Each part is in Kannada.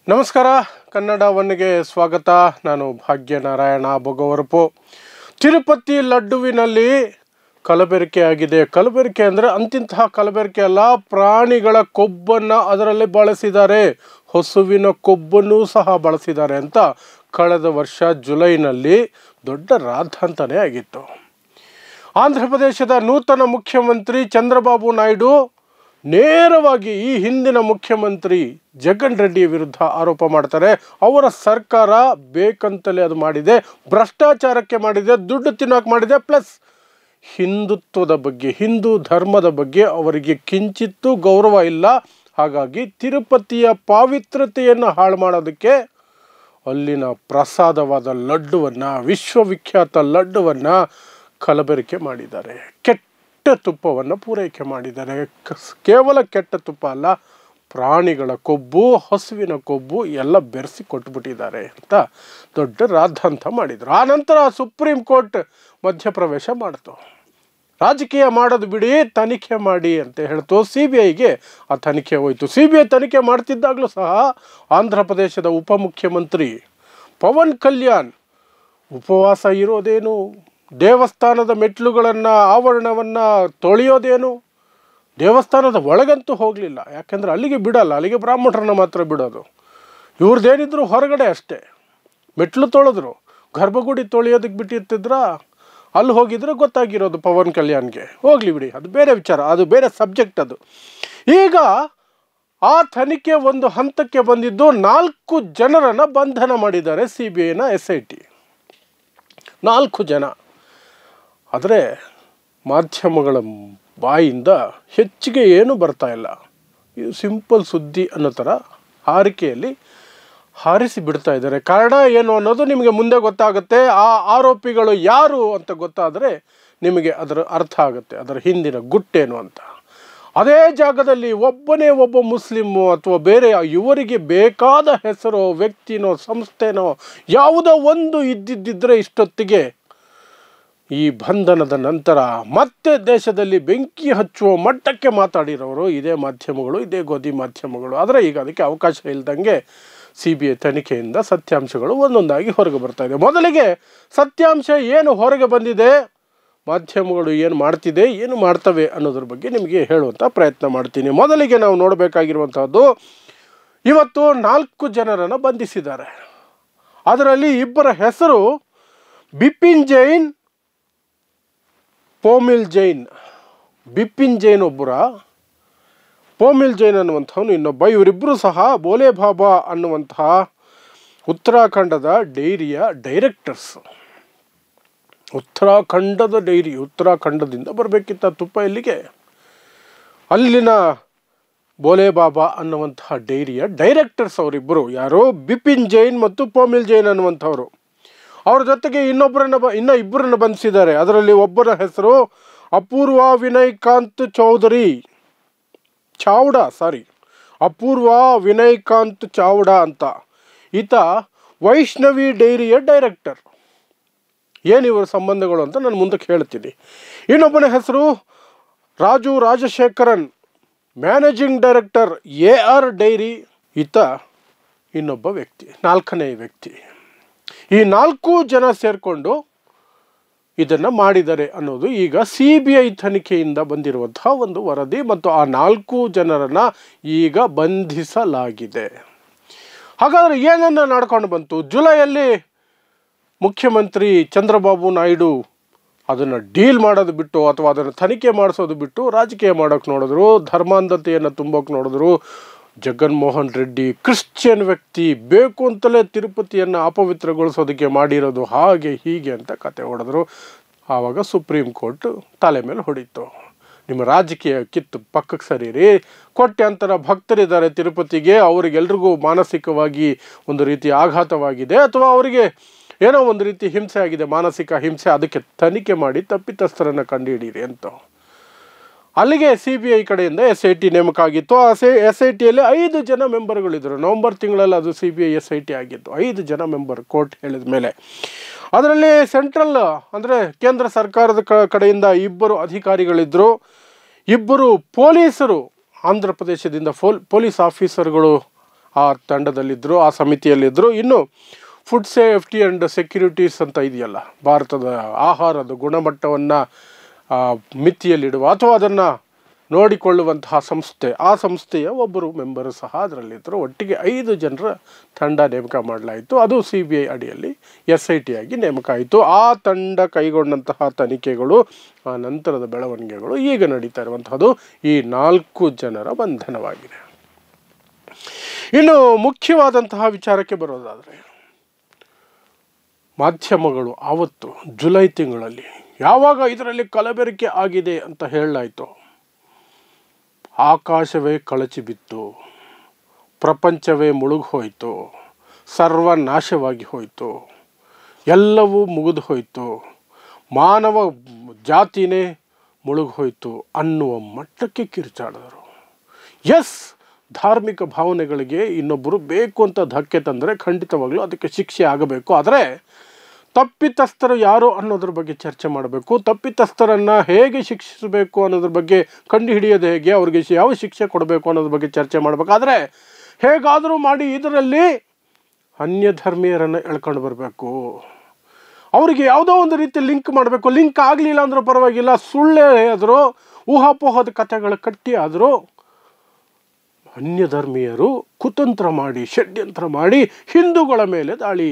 ನಮಸ್ಕಾರ. ಕನ್ನಡ ಒನ್ಗೆ ಸ್ವಾಗತ. ನಾನು ಭಾಗ್ಯನಾರಾಯಣ ಬೊಗವರಪು. ತಿರುಪತಿ ಲಡ್ಡುವಿನಲ್ಲಿ ಕಲಬೆರಕೆ ಆಗಿದೆ. ಕಲಬೆರಕೆ ಅಂದರೆ ಅಂತಿಂತಹ ಕಲಬೆರಕೆ ಅಲ್ಲ, ಪ್ರಾಣಿಗಳ ಕೊಬ್ಬನ್ನು ಅದರಲ್ಲಿ ಬಳಸಿದ್ದಾರೆ, ಹಸುವಿನ ಕೊಬ್ಬನ್ನು ಸಹ ಬಳಸಿದ್ದಾರೆ ಅಂತ ಕಳೆದ ವರ್ಷ ಜುಲೈನಲ್ಲಿ ದೊಡ್ಡ ರಾದ್ಧಾಂತನೇ ಆಗಿತ್ತು. ಆಂಧ್ರ ಪ್ರದೇಶದ ನೂತನ ಮುಖ್ಯಮಂತ್ರಿ ಚಂದ್ರಬಾಬು ನಾಯ್ಡು ನೇರವಾಗಿ ಈ ಹಿಂದಿನ ಮುಖ್ಯಮಂತ್ರಿ ಜಗನ್ ರೆಡ್ಡಿ ವಿರುದ್ಧ ಆರೋಪ ಮಾಡ್ತಾರೆ. ಅವರ ಸರ್ಕಾರ ಬೇಕಂತಲೇ ಅದು ಮಾಡಿದೆ, ಭ್ರಷ್ಟಾಚಾರಕ್ಕೆ ಮಾಡಿದೆ, ದುಡ್ಡು ತಿನ್ನೋಕೆ ಮಾಡಿದೆ, ಪ್ಲಸ್ ಹಿಂದುತ್ವದ ಬಗ್ಗೆ, ಹಿಂದೂ ಧರ್ಮದ ಬಗ್ಗೆ ಅವರಿಗೆ ಕಿಂಚಿತ್ತೂ ಗೌರವ ಇಲ್ಲ. ಹಾಗಾಗಿ ತಿರುಪತಿಯ ಪಾವಿತ್ರತೆಯನ್ನು ಹಾಳು ಮಾಡೋದಕ್ಕೆ ಅಲ್ಲಿನ ಪ್ರಸಾದವಾದ ಲಡ್ಡುವನ್ನು, ವಿಶ್ವವಿಖ್ಯಾತ ಲಡ್ಡುವನ್ನು ಕಲಬೆರಕೆ ಮಾಡಿದ್ದಾರೆ. ಕೆಟ್ಟ ತುಪ್ಪವನ್ನು ಪೂರೈಕೆ ಮಾಡಿದ್ದಾರೆ. ಕೇವಲ ಕೆಟ್ಟ ತುಪ್ಪ ಅಲ್ಲ, ಪ್ರಾಣಿಗಳ ಕೊಬ್ಬು, ಹಸುವಿನ ಕೊಬ್ಬು ಎಲ್ಲ ಬೆರೆಸಿ ಕೊಟ್ಬಿಟ್ಟಿದ್ದಾರೆ ಅಂತ ದೊಡ್ಡ ರಾದ್ಧಾಂತ ಮಾಡಿದರು. ಆ ನಂತರ ಸುಪ್ರೀಂ ಕೋರ್ಟ್ ಮಧ್ಯಪ್ರವೇಶ ಮಾಡಿತು. ರಾಜಕೀಯ ಮಾಡೋದು ಬಿಡಿ, ತನಿಖೆ ಮಾಡಿ ಅಂತ ಹೇಳ್ತು. CBIಗೆ ಆ ತನಿಖೆ ಹೋಯಿತು. CBI ತನಿಖೆ ಮಾಡ್ತಿದ್ದಾಗಲೂ ಸಹ ಆಂಧ್ರ ಪ್ರದೇಶದ ಉಪಮುಖ್ಯಮಂತ್ರಿ ಪವನ್ ಕಲ್ಯಾಣ್ ಉಪವಾಸ ಇರೋದೇನು, ದೇವಸ್ಥಾನದ ಮೆಟ್ಲುಗಳನ್ನು, ಆವರಣವನ್ನು ತೊಳೆಯೋದೇನು, ದೇವಸ್ಥಾನದ ಒಳಗಂತೂ ಹೋಗಲಿಲ್ಲ. ಯಾಕೆಂದರೆ ಅಲ್ಲಿಗೆ ಬಿಡಲ್ಲ, ಅಲ್ಲಿಗೆ ಬ್ರಾಹ್ಮಣರನ್ನ ಮಾತ್ರ ಬಿಡೋದು. ಇವ್ರದ್ದೇನಿದ್ರು ಹೊರಗಡೆ ಅಷ್ಟೇ. ಮೆಟ್ಲು ತೊಳೆದ್ರು, ಗರ್ಭಗುಡಿ ತೊಳೆಯೋದಕ್ಕೆ ಬಿಟ್ಟಿರ್ತಿದ್ರ, ಅಲ್ಲಿ ಹೋಗಿದ್ರೆ ಗೊತ್ತಾಗಿರೋದು ಪವನ್ ಕಲ್ಯಾಣ್ಗೆ. ಹೋಗಲಿ ಬಿಡಿ, ಅದು ಬೇರೆ ವಿಚಾರ, ಅದು ಬೇರೆ ಸಬ್ಜೆಕ್ಟ್ ಅದು. ಈಗ ಆ ತನಿಖೆ ಒಂದು ಹಂತಕ್ಕೆ ಬಂದಿದ್ದು 4 ಜನರನ್ನು ಬಂಧನ ಮಾಡಿದ್ದಾರೆ CBIನ SIT. 4 ಜನ. ಆದರೆ ಮಾಧ್ಯಮಗಳ ಬಾಯಿಂದ ಹೆಚ್ಚಿಗೆ ಏನೂ ಬರ್ತಾ ಇಲ್ಲ. ಇದು ಸಿಂಪಲ್ ಸುದ್ದಿ ಅನ್ನೋ ಥರ ಹಾರಿಕೆಯಲ್ಲಿ ಹಾರಿಸಿ ಬಿಡ್ತಾ ಇದ್ದಾರೆ. ಕಾರಣ ಏನು ಅನ್ನೋದು ನಿಮಗೆ ಮುಂದೆ ಗೊತ್ತಾಗುತ್ತೆ. ಆ ಆರೋಪಿಗಳು ಯಾರು ಅಂತ ಗೊತ್ತಾದರೆ ನಿಮಗೆ ಅದರ ಅರ್ಥ ಆಗುತ್ತೆ, ಅದರ ಹಿಂದಿನ ಗುಟ್ಟೇನು ಅಂತ. ಅದೇ ಜಾಗದಲ್ಲಿ ಒಬ್ಬ ಮುಸ್ಲಿಮು ಅಥವಾ ಬೇರೆ ಇವರಿಗೆ ಬೇಕಾದ ಹೆಸರೋ, ವ್ಯಕ್ತಿನೋ, ಸಂಸ್ಥೆನೋ ಯಾವುದೋ ಒಂದು ಇದ್ದಿದ್ದರೆ ಇಷ್ಟೊತ್ತಿಗೆ ಈ ಬಂಧನದ ನಂತರ ಮತ್ತೆ ದೇಶದಲ್ಲಿ ಬೆಂಕಿ ಹಚ್ಚುವ ಮಟ್ಟಕ್ಕೆ ಮಾತಾಡಿರೋರು ಇದೇ ಮಾಧ್ಯಮಗಳು, ಇದೇ ಗೋಧಿ ಮಾಧ್ಯಮಗಳು. ಆದರೆ ಈಗ ಅದಕ್ಕೆ ಅವಕಾಶ ಇಲ್ಲದಂಗೆ CBI ತನಿಖೆಯಿಂದ ಸತ್ಯಾಂಶಗಳು ಒಂದೊಂದಾಗಿ ಹೊರಗೆ ಬರ್ತಾ ಇದೆ. ಮೊದಲಿಗೆ ಸತ್ಯಾಂಶ ಏನು ಹೊರಗೆ ಬಂದಿದೆ, ಮಾಧ್ಯಮಗಳು ಏನು ಮಾಡ್ತಿದೆ, ಏನು ಮಾಡ್ತವೆ ಅನ್ನೋದ್ರ ಬಗ್ಗೆ ನಿಮಗೆ ಹೇಳುವಂಥ ಪ್ರಯತ್ನ ಮಾಡ್ತೀನಿ. ಮೊದಲಿಗೆ ನಾವು ನೋಡಬೇಕಾಗಿರುವಂಥದ್ದು, ಇವತ್ತು 4 ಜನರನ್ನು ಬಂಧಿಸಿದ್ದಾರೆ. ಅದರಲ್ಲಿ 2 ಹೆಸರು ಬಿಪಿನ್ ಜೈನ್, ಪೋಮಿಲ್ ಜೈನ್. ಬಿಪಿನ್ ಜೈನ್ ಒಬ್ಬರ, ಪೋಮಿಲ್ ಜೈನ್ ಅನ್ನುವಂಥವನು ಇನ್ನೊಬ್ಬ. ಇವರಿಬ್ಬರು ಸಹ ಬೋಲೆ ಬಾಬಾ ಅನ್ನುವಂತಹ ಉತ್ತರಾಖಂಡದ ಡೈರಿಯ ಡೈರೆಕ್ಟರ್ಸ್. ಉತ್ತರಾಖಂಡದ ಡೈರಿ, ಉತ್ತರಾಖಂಡದಿಂದ ಬರಬೇಕಿತ್ತ ತುಪ್ಪ ಇಲ್ಲಿಗೆ. ಅಲ್ಲಿನ ಬೋಲೆ ಬಾಬಾ ಅನ್ನುವಂತಹ ಡೈರಿಯ ಡೈರೆಕ್ಟರ್ಸ್ ಅವರಿಬ್ಬರು. ಯಾರು? ಬಿಪಿನ್ ಜೈನ್ ಮತ್ತು ಪೋಮಿಲ್ ಜೈನ್ ಅನ್ನುವಂಥವ್ರು. ಅವ್ರ ಜೊತೆಗೆ ಇನ್ನೂ 2 ಬಂಧಿಸಿದ್ದಾರೆ. ಅದರಲ್ಲಿ ಒಬ್ಬರ ಹೆಸರು ಅಪೂರ್ವ ವಿನಯ್ಕಾಂತ್ ಅಪೂರ್ವ ವಿನಯ್ಕಾಂತ್ ಚಾವ್ಡಾ ಅಂತ. ಈತ ವೈಷ್ಣವಿ ಡೈರಿಯ ಡೈರೆಕ್ಟರ್. ಏನು ಇವರ ಸಂಬಂಧಗಳು ಅಂತ ನಾನು ಮುಂದಕ್ಕೆ ಹೇಳ್ತೀನಿ. ಇನ್ನೊಬ್ಬನ ಹೆಸರು Raju Rajasekharan, managing director AR dairy. ಈತ ಇನ್ನೊಬ್ಬ ವ್ಯಕ್ತಿ, 4ನೇ ವ್ಯಕ್ತಿ. ಈ 4 ಜನ ಸೇರಿಕೊಂಡು ಇದನ್ನು ಮಾಡಿದ್ದಾರೆ ಅನ್ನೋದು ಈಗ CBI ತನಿಖೆಯಿಂದ ಬಂದಿರುವಂತಹ ಒಂದು ವರದಿ. ಮತ್ತು ಆ 4 ಜನರನ್ನು ಈಗ ಬಂಧಿಸಲಾಗಿದೆ. ಹಾಗಾದರೆ ಏನನ್ನು ನಡ್ಕೊಂಡು ಬಂತು? ಜುಲೈಯಲ್ಲಿ ಮುಖ್ಯಮಂತ್ರಿ ಚಂದ್ರಬಾಬು ನಾಯ್ಡು ಅದನ್ನು ಡೀಲ್ ಮಾಡೋದು ಬಿಟ್ಟು, ಅಥವಾ ಅದನ್ನು ತನಿಖೆ ಮಾಡಿಸೋದು ಬಿಟ್ಟು ರಾಜಕೀಯ ಮಾಡೋಕ್ಕೆ ನೋಡಿದ್ರು, ಧರ್ಮಾಂಧತೆಯನ್ನು ತುಂಬೋಕೆ ನೋಡಿದ್ರು. ಜಗನ್ಮೋಹನ್ ರೆಡ್ಡಿ ಕ್ರಿಶ್ಚಿಯನ್ ವ್ಯಕ್ತಿ, ಬೇಕು ಅಂತಲೇ ತಿರುಪತಿಯನ್ನು ಅಪವಿತ್ರಗೊಳಿಸೋದಕ್ಕೆ ಮಾಡಿರೋದು, ಹಾಗೆ ಹೀಗೆ ಅಂತ ಕತೆ ಹೊಡೆದ್ರು. ಆವಾಗ ಸುಪ್ರೀಂ ಕೋರ್ಟ್ ತಲೆ ಮೇಲೆ ಹೊಡಿತು. ನಿಮ್ಮ ರಾಜಕೀಯ ಕಿತ್ತು ಪಕ್ಕಕ್ಕೆ ಸರೀರಿ. ಕೋಟ್ಯಾಂತರ ಭಕ್ತರಿದ್ದಾರೆ ತಿರುಪತಿಗೆ, ಅವರಿಗೆಲ್ರಿಗೂ ಮಾನಸಿಕವಾಗಿ ಒಂದು ರೀತಿ ಆಘಾತವಾಗಿದೆ, ಅಥವಾ ಅವರಿಗೆ ಏನೋ ಒಂದು ರೀತಿ ಹಿಂಸೆ ಆಗಿದೆ, ಮಾನಸಿಕ ಹಿಂಸೆ. ಅದಕ್ಕೆ ತನಿಖೆ ಮಾಡಿ ತಪ್ಪಿತಸ್ಥರನ್ನು ಕಂಡುಹಿಡೀರಿ ಅಂತ. ಅಲ್ಲಿಗೆ CBI ಕಡೆಯಿಂದ SIT ನೇಮಕ ಆಗಿತ್ತು. ಆ SITಯಲ್ಲಿ 5 ಜನ ಮೆಂಬರ್ಗಳಿದ್ದರು. ನವಂಬರ್ ತಿಂಗಳಲ್ಲಿ ಅದು CBI SIT ಆಗಿತ್ತು. 5 ಜನ ಮೆಂಬರ್ ಕೋರ್ಟ್ ಹೇಳಿದ ಮೇಲೆ. ಅದರಲ್ಲಿ ಸೆಂಟ್ರಲ್ ಅಂದರೆ ಕೇಂದ್ರ ಸರ್ಕಾರದ ಕಡೆಯಿಂದ 2 ಅಧಿಕಾರಿಗಳಿದ್ದರು, 2 ಪೊಲೀಸರು, ಆಂಧ್ರ ಪ್ರದೇಶದಿಂದ ಪೊಲೀಸ್ ಆಫೀಸರ್ಗಳು ಆ ತಂಡದಲ್ಲಿದ್ದರು, ಆ ಸಮಿತಿಯಲ್ಲಿದ್ದರು. ಇನ್ನು ಫುಡ್ ಸೇಫ್ಟಿ ಆ್ಯಂಡ್ ಸೆಕ್ಯೂರಿಟೀಸ್ ಅಂತ ಇದೆಯಲ್ಲ, ಭಾರತದ ಆಹಾರದ ಗುಣಮಟ್ಟವನ್ನು ಮಿತಿಯಲ್ಲಿಡುವ ಅಥವಾ ಅದನ್ನು ನೋಡಿಕೊಳ್ಳುವಂತಹ ಸಂಸ್ಥೆ, ಆ ಸಂಸ್ಥೆಯ ಒಬ್ಬರು ಮೆಂಬರು ಸಹ ಅದರಲ್ಲಿದ್ದರು. ಒಟ್ಟಿಗೆ 5 ಜನರ ತಂಡ ನೇಮಕ ಮಾಡಲಾಯಿತು. ಅದು CBI ಅಡಿಯಲ್ಲಿ SIT ಆಗಿ ನೇಮಕ ಆಯಿತು. ಆ ತಂಡ ಕೈಗೊಂಡಂತಹ ತನಿಖೆಗಳು, ಆ ನಂತರದ ಬೆಳವಣಿಗೆಗಳು ಈಗ ನಡೀತಾ ಇರುವಂತಹದ್ದು. ಈ 4 ಜನರ ಬಂಧನವಾಗಿದೆ. ಇನ್ನು ಮುಖ್ಯವಾದಂತಹ ವಿಚಾರಕ್ಕೆ ಬರೋದಾದರೆ, ಮಾಧ್ಯಮಗಳು ಆವತ್ತು ಜುಲೈ ತಿಂಗಳಲ್ಲಿ ಯಾವಾಗ ಇದರಲ್ಲಿ ಕಲಬೆರಕೆ ಆಗಿದೆ ಅಂತ ಹೇಳಲಾಯಿತು, ಆಕಾಶವೇ ಕಳಚಿ ಬಿತ್ತು, ಪ್ರಪಂಚವೇ ಮುಳುಗಿ ಹೋಯಿತು, ಸರ್ವನಾಶವಾಗಿ ಹೋಯಿತು, ಎಲ್ಲವೂ ಮುಗಿದು ಹೋಯಿತು, ಮಾನವ ಜಾತಿನೇ ಮುಳುಗಿ ಹೋಯಿತು ಅನ್ನುವ ಮಟ್ಟಕ್ಕೆ ಕಿರುಚಾಡಿದರು. ಎಸ್, ಧಾರ್ಮಿಕ ಭಾವನೆಗಳಿಗೆ ಇನ್ನೊಬ್ಬರು ಬೇಕು ಅಂತ ಧಕ್ಕೆ ತಂದರೆ ಖಂಡಿತವಾಗ್ಲೂ ಅದಕ್ಕೆ ಶಿಕ್ಷೆ ಆಗಬೇಕು. ಆದರೆ ತಪ್ಪಿತಸ್ಥರು ಯಾರು ಅನ್ನೋದ್ರ ಬಗ್ಗೆ ಚರ್ಚೆ ಮಾಡಬೇಕು. ತಪ್ಪಿತಸ್ಥರನ್ನು ಹೇಗೆ ಶಿಕ್ಷಿಸಬೇಕು ಅನ್ನೋದ್ರ ಬಗ್ಗೆ ಕಂಡುಹಿಡಿಯೋದು ಹೇಗೆ, ಅವ್ರಿಗೆ ಯಾವ ಶಿಕ್ಷೆ ಕೊಡಬೇಕು ಅನ್ನೋದ್ರ ಬಗ್ಗೆ ಚರ್ಚೆ ಮಾಡಬೇಕಾದ್ರೆ ಹೇಗಾದರೂ ಮಾಡಿ ಇದರಲ್ಲಿ ಅನ್ಯ ಧರ್ಮೀಯರನ್ನು ಎಳ್ಕೊಂಡು ಬರಬೇಕು. ಅವರಿಗೆ ಯಾವುದೋ ಒಂದು ರೀತಿ ಲಿಂಕ್ ಮಾಡಬೇಕು. ಲಿಂಕ್ ಆಗಲಿಲ್ಲ ಅಂದರೂ ಪರವಾಗಿಲ್ಲ, ಸುಳ್ಳೇ ಆದರೂ, ಊಹಾಪೋಹದ ಕಥೆಗಳು ಕಟ್ಟಿ ಆದರೂ ಅನ್ಯ ಧರ್ಮೀಯರು ಕುತಂತ್ರ ಮಾಡಿ, ಷಡ್ಯಂತ್ರ ಮಾಡಿ ಹಿಂದೂಗಳ ಮೇಲೆ ದಾಳಿ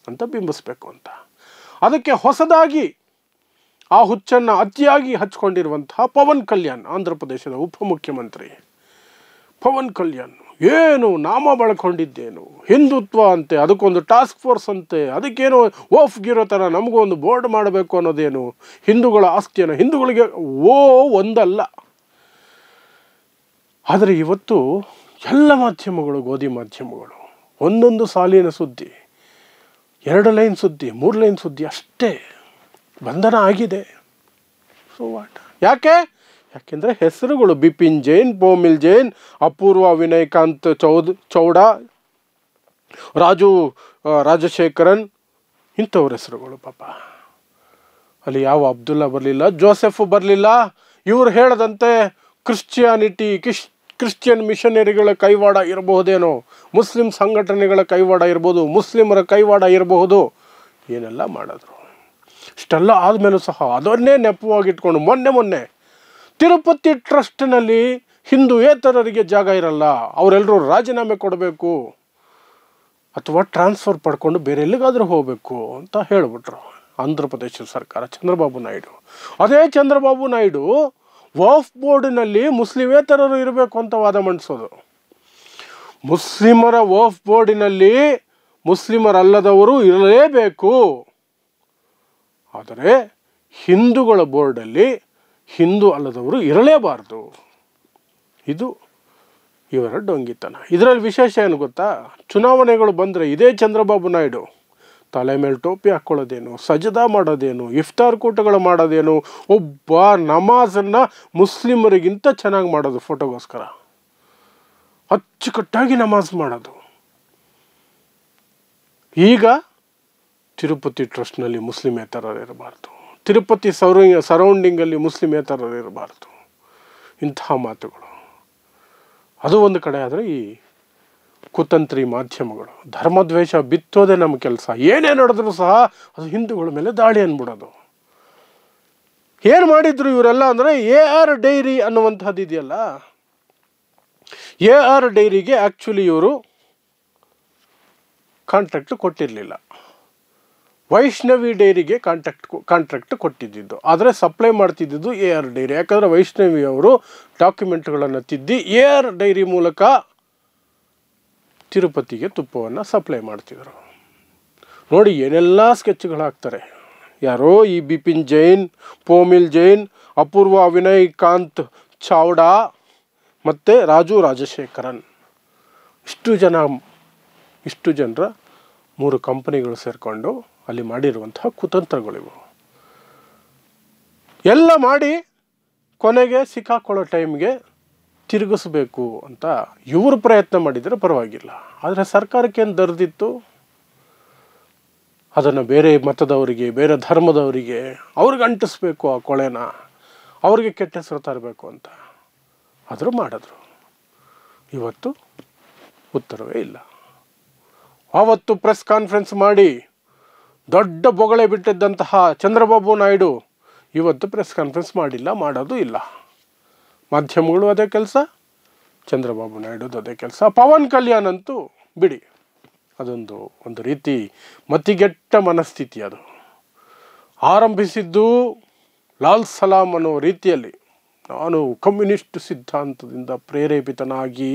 ಅಂತ ಬಿಂಬಿಸ್ಬೇಕು ಅಂತ. ಅದಕ್ಕೆ ಹೊಸದಾಗಿ ಆ ಹುಚ್ಚನ್ನು ಅತಿಯಾಗಿ ಹಚ್ಕೊಂಡಿರುವಂತಹ ಪವನ್ ಕಲ್ಯಾಣ್, ಆಂಧ್ರ ಪ್ರದೇಶದ ಉಪಮುಖ್ಯಮಂತ್ರಿ ಪವನ್ ಕಲ್ಯಾಣ್, ಏನು ನಾಮ ಬಳಕೊಂಡಿದ್ದೇನು, ಹಿಂದುತ್ವ ಅಂತೆ, ಅದಕ್ಕೊಂದು ಟಾಸ್ಕ್ ಫೋರ್ಸ್ ಅಂತೆ, ಅದಕ್ಕೇನು ಓಫ್ಗಿರೋ ಥರ ನಮಗೂ ಒಂದು ಬೋರ್ಡ್ ಮಾಡಬೇಕು ಅನ್ನೋದೇನು, ಹಿಂದೂಗಳ ಆಸ್ತಿಯನ್ನು ಹಿಂದೂಗಳಿಗೆ ಒಂದಲ್ಲ. ಆದರೆ ಇವತ್ತು ಎಲ್ಲ ಮಾಧ್ಯಮಗಳು, ಗೋಧಿ ಮಾಧ್ಯಮಗಳು, ಒಂದೊಂದು ಸಾಲಿನ ಸುದ್ದಿ, 2 ಲೈನ್ ಸುದ್ದಿ, 3 ಲೈನ್ ಸುದ್ದಿ ಅಷ್ಟೇ. ಬಂಧನ ಆಗಿದೆ. So what? ಯಾಕೆಂದರೆ ಹೆಸರುಗಳು ಬಿಪಿನ್ ಜೈನ್, ಪೋಮಿಲ್ ಜೈನ್, ಅಪೂರ್ವ ವಿನಯಕಾಂತ್ ಚೌಡಾ, ರಾಜಶೇಖರನ್, ಇಂಥವ್ರ ಹೆಸರುಗಳು. ಪಾಪ ಅಲ್ಲಿ ಯಾವ ಅಬ್ದುಲ್ಲಾ ಬರಲಿಲ್ಲ, ಜೋಸೆಫ್ ಬರಲಿಲ್ಲ. ಇವರು ಹೇಳದಂತೆ ಕ್ರಿಶ್ಚಿಯನ್ ಮಿಷನರಿಗಳ ಕೈವಾಡ ಇರಬಹುದೇನೋ, ಮುಸ್ಲಿಂ ಸಂಘಟನೆಗಳ ಕೈವಾಡ ಇರ್ಬೋದು, ಮುಸ್ಲಿಮರ ಕೈವಾಡ ಇರಬಹುದು, ಏನೆಲ್ಲ ಮಾಡಿದ್ರು. ಇಷ್ಟೆಲ್ಲ ಆದಮೇಲೂ ಸಹ ಅದನ್ನೇ ನೆಪವಾಗಿಟ್ಕೊಂಡು ಮೊನ್ನೆ ತಿರುಪತಿ ಟ್ರಸ್ಟ್ನಲ್ಲಿ ಹಿಂದೂಯೇತರರಿಗೆ ಜಾಗ ಇರಲ್ಲ, ಅವರೆಲ್ಲರೂ ರಾಜೀನಾಮೆ ಕೊಡಬೇಕು ಅಥವಾ ಟ್ರಾನ್ಸ್ಫರ್ ಪಡ್ಕೊಂಡು ಬೇರೆ ಎಲ್ಲಿಗಾದರೂ ಹೋಗಬೇಕು ಅಂತ ಹೇಳಿಬಿಟ್ರು ಆಂಧ್ರ ಪ್ರದೇಶ ಸರ್ಕಾರ, ಚಂದ್ರಬಾಬು ನಾಯ್ಡು. ಅದೇ ಚಂದ್ರಬಾಬು ನಾಯ್ಡು ವಕ್ಫ್ ಬೋರ್ಡಿನಲ್ಲಿ ಮುಸ್ಲಿಮೇತರರು ಇರಬೇಕು ಅಂತ ವಾದ ಮಂಡಿಸೋದು. ಮುಸ್ಲಿಮರ ವಕ್ಫ್ ಬೋರ್ಡಿನಲ್ಲಿ ಮುಸ್ಲಿಮರಲ್ಲದವರು ಇರಲೇಬೇಕು, ಆದರೆ ಹಿಂದೂಗಳ ಬೋರ್ಡಲ್ಲಿ ಹಿಂದೂ ಅಲ್ಲದವರು ಇರಲೇಬಾರ್ದು. ಇದು ಇವರ ಡೊಂಗಿತನ. ಇದರಲ್ಲಿ ವಿಶೇಷ ಏನು ಗೊತ್ತಾ, ಚುನಾವಣೆಗಳು ಬಂದರೆ ಇದೇ ಚಂದ್ರಬಾಬು ನಾಯ್ಡು ತಲೆ ಮೇಲೆ ಟೋಪಿ ಹಾಕ್ಕೊಳ್ಳೋದೇನು, ಸಜದಾ ಮಾಡೋದೇನು, ಇಫ್ತಾರ್ ಕೂಟಗಳು ಮಾಡೋದೇನು, ಒಬ್ಬ ನಮಾಜನ್ನು ಮುಸ್ಲಿಮರಿಗಿಂತ ಚೆನ್ನಾಗಿ ಮಾಡೋದು ಫೋಟೋಗೋಸ್ಕರ, ಅಚ್ಚುಕಟ್ಟಾಗಿ ನಮಾಜ್ ಮಾಡೋದು. ಈಗ ತಿರುಪತಿ ಟ್ರಸ್ಟ್ನಲ್ಲಿ ಮುಸ್ಲಿಮೇತರರು ಇರಬಾರ್ದು, ತಿರುಪತಿ ಸರೌಂಡಿಂಗಲ್ಲಿ ಮುಸ್ಲಿಮೇತರರು ಇರಬಾರ್ದು, ಇಂತಹ ಮಾತುಗಳು. ಅದು ಒಂದು ಕಡೆ. ಆದರೆ ಈ ಕುತಂತ್ರಿ ಮಾಧ್ಯಮಗಳು ಧರ್ಮದ್ವೇಷ ಬಿತ್ತೋದೇ ನಮ್ಮ ಕೆಲಸ. ಏನೇ ನಡೆದರೂ ಸಹ ಅದು ಹಿಂದೂಗಳ ಮೇಲೆ ದಾಳಿ ಅಂದ್ಬಿಡೋದು. ಏನು ಮಾಡಿದ್ರು ಇವರೆಲ್ಲ ಅಂದರೆ AR ಡೈರಿ ಅನ್ನುವಂಥದ್ದು ಇದೆಯಲ್ಲ, AR ಡೈರಿಗೆ ಆ್ಯಕ್ಚುಲಿ ಇವರು ಕಾಂಟ್ರಾಕ್ಟ್ ಕೊಟ್ಟಿರಲಿಲ್ಲ, ವೈಷ್ಣವಿ ಡೈರಿಗೆ ಕಾಂಟ್ರಾಕ್ಟ್ ಕೊಟ್ಟಿದ್ದು. ಆದರೆ ಸಪ್ಲೈ ಮಾಡ್ತಿದ್ದು AR ಡೈರಿ. ಯಾಕಂದರೆ ವೈಷ್ಣವಿ ಅವರು ಡಾಕ್ಯುಮೆಂಟ್ಗಳನ್ನು ತಿದ್ದಿ AR ಡೈರಿ ಮೂಲಕ ತಿರುಪತಿಗೆ ತುಪ್ಪವನ್ನು ಸಪ್ಲೈ ಮಾಡ್ತಿದ್ರು. ನೋಡಿ ಏನೆಲ್ಲ ಸ್ಕೆಚ್ಗಳು ಹಾಕ್ತಾರೆ. ಯಾರೋ ಈ ಬಿಪಿನ್ ಜೈನ್, ಪೋಮಿಲ್ ಜೈನ್, ಅಪೂರ್ವ ವಿನಯಕಾಂತ್ ಚೌಡಾ ಮತ್ತು ರಾಜಶೇಖರನ್, ಇಷ್ಟು ಜನರ 3 ಕಂಪನಿಗಳು ಸೇರಿಕೊಂಡು ಅಲ್ಲಿ ಮಾಡಿರುವಂತಹ ಕುತಂತ್ರಗಳಿವು. ಎಲ್ಲ ಮಾಡಿ ಕೊನೆಗೆ ಸಿಕ್ಕಾಕೊಳ್ಳೋ ಟೈಮ್ಗೆ ತಿರುಗಿಸ್ಬೇಕು ಅಂತ ಇವರು ಪ್ರಯತ್ನ ಮಾಡಿದರೆ ಪರವಾಗಿಲ್ಲ. ಆದರೆ ಸರ್ಕಾರಕ್ಕೇನು ದರ್ದಿತ್ತು, ಅದನ್ನು ಬೇರೆ ಮತದವರಿಗೆ, ಬೇರೆ ಧರ್ಮದವರಿಗೆ ಅವ್ರಿಗೆ ಅಂಟಿಸ್ಬೇಕು, ಆ ಕೊಳೆನ ಅವ್ರಿಗೆ ಕೆಟ್ಟ ಹೆಸರು ತರಬೇಕು ಅಂತ. ಆದರೂ ಮಾಡಿದ್ರು. ಇವತ್ತು ಉತ್ತರವೇ ಇಲ್ಲ. ಆವತ್ತು ಪ್ರೆಸ್ ಕಾನ್ಫರೆನ್ಸ್ ಮಾಡಿ ದೊಡ್ಡ ಬೊಗಳೆ ಬಿಟ್ಟಿದ್ದಂತಹ ಚಂದ್ರಬಾಬು ನಾಯ್ಡು ಇವತ್ತು ಪ್ರೆಸ್ ಕಾನ್ಫರೆನ್ಸ್ ಮಾಡಿಲ್ಲ, ಮಾಡೋದು ಇಲ್ಲ. ಮಾಧ್ಯಮಗಳು ಅದೇ ಕೆಲಸ, ಚಂದ್ರಬಾಬು ನಾಯ್ಡುದು ಅದೇ ಕೆಲಸ. ಪವನ್ ಕಲ್ಯಾಣ್ ಅಂತೂ ಬಿಡಿ, ಒಂದು ರೀತಿ ಮತಿಗೆಟ್ಟ ಮನಸ್ಥಿತಿ. ಅದು ಆರಂಭಿಸಿದ್ದು ಲಾಲ್ ಸಲಾಂ ಅನ್ನೋ ರೀತಿಯಲ್ಲಿ, ನಾನು ಕಮ್ಯುನಿಸ್ಟ್ ಸಿದ್ಧಾಂತದಿಂದ ಪ್ರೇರೇಪಿತನಾಗಿ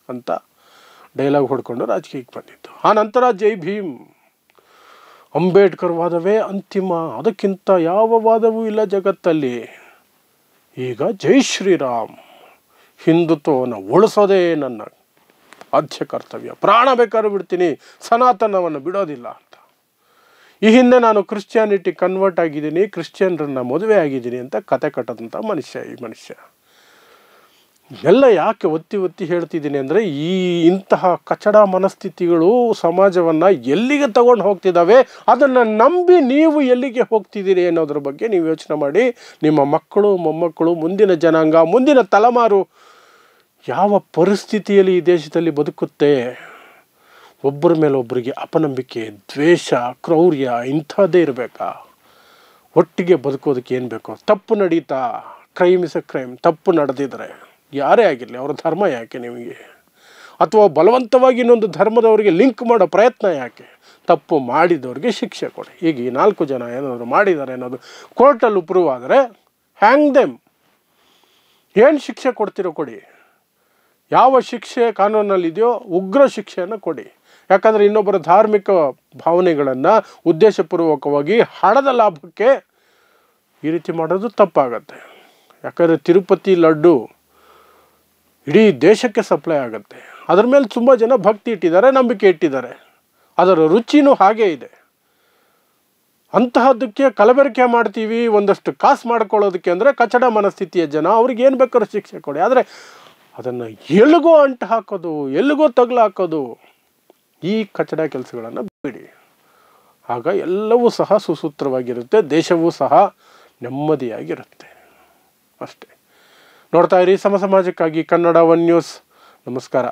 ಅಂತ ಡೈಲಾಗ್ ಹೊಡ್ಕೊಂಡು ರಾಜಕೀಯಕ್ಕೆ ಬಂದಿದ್ದು. ಆ ನಂತರ ಜೈ ಭೀಮ್, ಅಂಬೇಡ್ಕರ್ ವಾದವೇ ಅಂತಿಮ, ಅದಕ್ಕಿಂತ ಯಾವ ವಾದವೂ ಇಲ್ಲ ಜಗತ್ತಲ್ಲಿ. ಈಗ ಜೈ ಶ್ರೀರಾಮ್, ಹಿಂದುತ್ವವನ್ನು ಉಳಿಸೋದೇ ನನ್ನ ಆದ್ಯ ಕರ್ತವ್ಯ, ಪ್ರಾಣ ಬೇಕಾದ್ರೂ ಬಿಡ್ತೀನಿ, ಸನಾತನವನ್ನು ಬಿಡೋದಿಲ್ಲ ಅಂತ. ಈ ಹಿಂದೆ ನಾನು ಕ್ರಿಶ್ಚಿಯಾನಿಟಿ ಕನ್ವರ್ಟ್ ಆಗಿದ್ದೀನಿ, ಕ್ರಿಶ್ಚಿಯನ್ರನ್ನ ಮದುವೆ ಆಗಿದ್ದೀನಿ ಅಂತ ಕತೆ ಕಟ್ಟದಂಥ ಮನುಷ್ಯ ಈ ಮನುಷ್ಯ. ಎಲ್ಲ ಯಾಕೆ ಒತ್ತಿ ಹೇಳ್ತಿದ್ದೀನಿ ಅಂದರೆ, ಇಂತಹ ಕಚಡ ಮನಸ್ಥಿತಿಗಳು ಸಮಾಜವನ್ನು ಎಲ್ಲಿಗೆ ತಗೊಂಡು ಹೋಗ್ತಿದ್ದಾವೆ, ಅದನ್ನು ನಂಬಿ ನೀವು ಎಲ್ಲಿಗೆ ಹೋಗ್ತಿದ್ದೀರಿ ಅನ್ನೋದ್ರ ಬಗ್ಗೆ ನೀವು ಯೋಚನೆ ಮಾಡಿ. ನಿಮ್ಮ ಮಕ್ಕಳು ಮೊಮ್ಮಕ್ಕಳು, ಮುಂದಿನ ಜನಾಂಗ, ಮುಂದಿನ ತಲೆಮಾರು ಯಾವ ಪರಿಸ್ಥಿತಿಯಲ್ಲಿ ಈ ದೇಶದಲ್ಲಿ ಬದುಕುತ್ತೆ. ಒಬ್ಬರ ಮೇಲೆ ಒಬ್ಬರಿಗೆ ಅಪನಂಬಿಕೆ, ದ್ವೇಷ, ಕ್ರೌರ್ಯ ಇಂಥದ್ದೇ ಇರಬೇಕಾ? ಒಟ್ಟಿಗೆ ಬದುಕೋದಕ್ಕೆ ಏನು ಬೇಕೋ? ತಪ್ಪು ನಡೀತಾ, ಕ್ರೈಮ್ ಇಸ್ ಎ ಕ್ರೈಮ್, ತಪ್ಪು ನಡೆದಿದ್ರೆ ಯಾರೇ ಆಗಿರಲಿ ಅವ್ರ ಧರ್ಮ ಯಾಕೆ ನಿಮಗೆ? ಅಥವಾ ಬಲವಂತವಾಗಿ ಇನ್ನೊಂದು ಧರ್ಮದವರಿಗೆ ಲಿಂಕ್ ಮಾಡೋ ಪ್ರಯತ್ನ ಯಾಕೆ? ತಪ್ಪು ಮಾಡಿದವ್ರಿಗೆ ಶಿಕ್ಷೆ ಕೊಡಿ. ಈಗ ಈ 4 ಜನ ಏನಾದರೂ ಮಾಡಿದ್ದಾರೆ ಅನ್ನೋದು ಕೋರ್ಟಲ್ಲಿ ಪ್ರೂವ್ ಆದರೆ ಹ್ಯಾಂಗ್ ದೆಮ್. ಏನು ಶಿಕ್ಷೆ ಕೊಡ್ತಿರೋ ಕೊಡಿ. ಯಾವ ಶಿಕ್ಷೆ ಕಾನೂನಲ್ಲಿದೆಯೋ ಉಗ್ರ ಶಿಕ್ಷೆಯನ್ನು ಕೊಡಿ. ಯಾಕಂದರೆ ಇನ್ನೊಬ್ಬರ ಧಾರ್ಮಿಕ ಭಾವನೆಗಳನ್ನು ಉದ್ದೇಶಪೂರ್ವಕವಾಗಿ ಹಣದ ಲಾಭಕ್ಕೆ ಈ ರೀತಿ ಮಾಡೋದು ತಪ್ಪಾಗತ್ತೆ. ಯಾಕಂದರೆ ತಿರುಪತಿ ಲಡ್ಡು ಇಡೀ ದೇಶಕ್ಕೆ ಸಪ್ಲೈ ಆಗುತ್ತೆ. ಅದರ ಮೇಲೆ ತುಂಬ ಜನ ಭಕ್ತಿ ಇಟ್ಟಿದ್ದಾರೆ, ನಂಬಿಕೆ ಇಟ್ಟಿದ್ದಾರೆ. ಅದರ ರುಚಿನೂ ಹಾಗೇ ಇದೆ. ಅಂತಹದ್ದಕ್ಕೆ ಕಲಬೆರಕೆ ಮಾಡ್ತೀವಿ ಒಂದಷ್ಟು ಕಾಸು ಮಾಡ್ಕೊಳ್ಳೋದಕ್ಕೆ ಅಂದರೆ ಕಚಡ ಮನಸ್ಥಿತಿಯ ಜನ, ಅವ್ರಿಗೆ ಏನು ಬೇಕಾದ್ರೂ ಶಿಕ್ಷೆ ಕೊಡಿ. ಆದರೆ ಅದನ್ನು ಎಲ್ಲಿಗೋ ಅಂಟು ಹಾಕೋದು, ಎಲ್ಲಿಗೋ ತಗಲು ಹಾಕೋದು, ಈ ಕಚಡ ಕೆಲಸಗಳನ್ನು ಬಿಡಿ. ಆಗ ಎಲ್ಲವೂ ಸಹ ಸುಸೂತ್ರವಾಗಿರುತ್ತೆ, ದೇಶವೂ ಸಹ ನೆಮ್ಮದಿಯಾಗಿರುತ್ತೆ. ಅಷ್ಟೇ. ನೋಡ್ತಾ ಇರಿ ಸಮಾಜಕ್ಕಾಗಿ ಕನ್ನಡ 1 ನ್ಯೂಸ್. ನಮಸ್ಕಾರ.